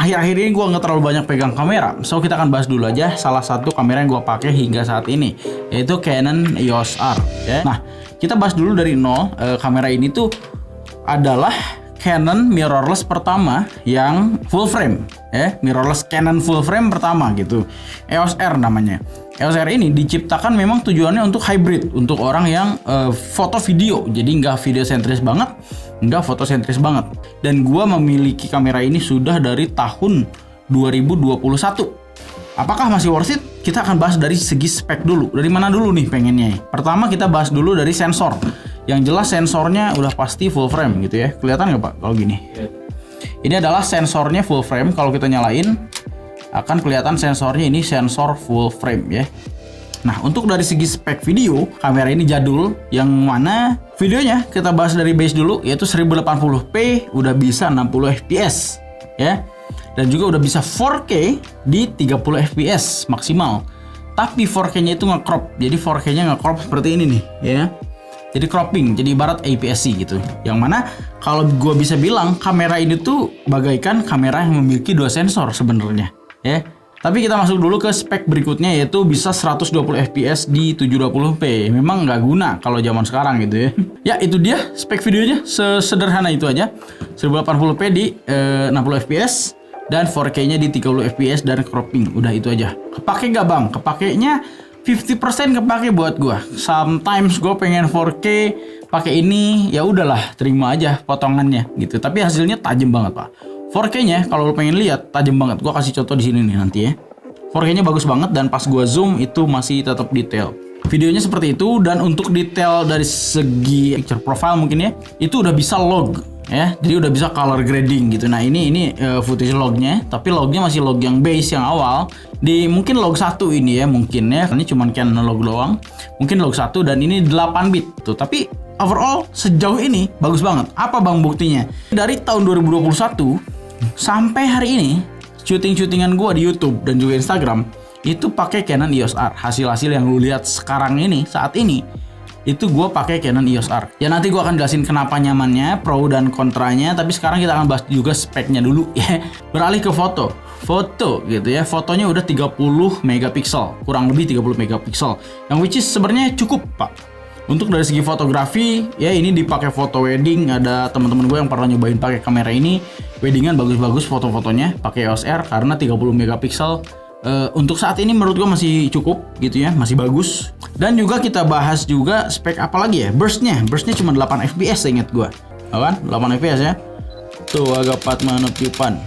akhir-akhir ini gue nggak terlalu banyak pegang kamera, so kita akan bahas dulu aja salah satu kamera yang gue pakai hingga saat ini, yaitu Canon EOS R. Ya. Nah, kita bahas dulu dari nol. Kamera ini tuh adalah Canon mirrorless pertama yang full frame, ya, mirrorless Canon full frame pertama gitu. EOS R namanya. EOS R ini diciptakan memang tujuannya untuk hybrid, untuk orang yang foto video, jadi nggak video sentris banget, nggak foto sentris banget. Dan gua memiliki kamera ini sudah dari tahun 2021. Apakah masih worth it? Kita akan bahas dari segi spek dulu. Dari mana dulu nih pengennya? Pertama kita bahas dulu dari sensor. Yang jelas sensornya udah pasti full frame gitu ya. Kelihatan nggak Pak kalau gini? Ini adalah sensornya full frame. Kalau kita nyalain akan kelihatan sensornya ini sensor full frame ya. Nah, untuk dari segi spek video, kamera ini jadul, yang mana videonya kita bahas dari base dulu, yaitu 1080p, udah bisa 60 fps ya. Dan juga udah bisa 4K di 30 fps maksimal. Tapi 4K-nya itu nge-crop. Jadi 4K-nya nge-crop seperti ini nih ya. Jadi cropping, jadi ibarat APS-C gitu. Yang mana kalau gue bisa bilang kamera ini tuh bagaikan kamera yang memiliki dua sensor sebenarnya. Ya, tapi kita masuk dulu ke spek berikutnya, yaitu bisa 120 fps di 720p. Memang nggak guna kalau zaman sekarang gitu ya. Ya itu dia spek videonya, sesederhana itu aja. 1080p di 60 fps dan 4K-nya di 30 fps dan cropping. Udah itu aja. Kepake nggak bang? Kepakainya 50% kepake buat gua. Sometimes gue pengen 4K pakai ini, ya udahlah terima aja potongannya gitu. Tapi hasilnya tajam banget pak. 4K-nya kalau lo pengen lihat tajam banget. Gua kasih contoh di sini nih nanti ya. 4K-nya bagus banget dan pas gua zoom itu masih tetap detail. Videonya seperti itu, dan untuk detail dari segi picture profile mungkin ya, itu udah bisa log ya. Jadi udah bisa color grading gitu. Nah, ini footage lognya, tapi lognya masih log yang base yang awal. Di mungkin log 1 ini ya, mungkin ya. Ini cuma Canon log doang. Mungkin log 1 dan ini 8 bit tuh. Tapi overall sejauh ini bagus banget. Apa bang buktinya? Dari tahun 2021 sampai hari ini, syuting-syutingan gue di YouTube dan juga Instagram itu pakai Canon EOS R. Hasil-hasil yang lu lihat sekarang ini, saat ini, itu gue pakai Canon EOS R. Ya nanti gue akan jelasin kenapa nyamannya, pro dan kontranya. Tapi sekarang kita akan bahas juga speknya dulu ya. Beralih ke foto gitu ya. Fotonya udah 30 megapiksel, kurang lebih 30 megapiksel. Yang which is sebenarnya cukup pak. Untuk dari segi fotografi, ya ini dipakai foto wedding. Ada teman-teman gue yang pernah nyobain pakai kamera ini, weddingan bagus-bagus foto-fotonya pakai EOS R karena 30 megapiksel. Untuk saat ini menurut gue masih cukup gitu ya, masih bagus. Dan juga kita bahas juga spek apa lagi ya, burstnya cuma 8 fps ingat gue, kan 8 fps ya. Tuh agak pat manut tiupan.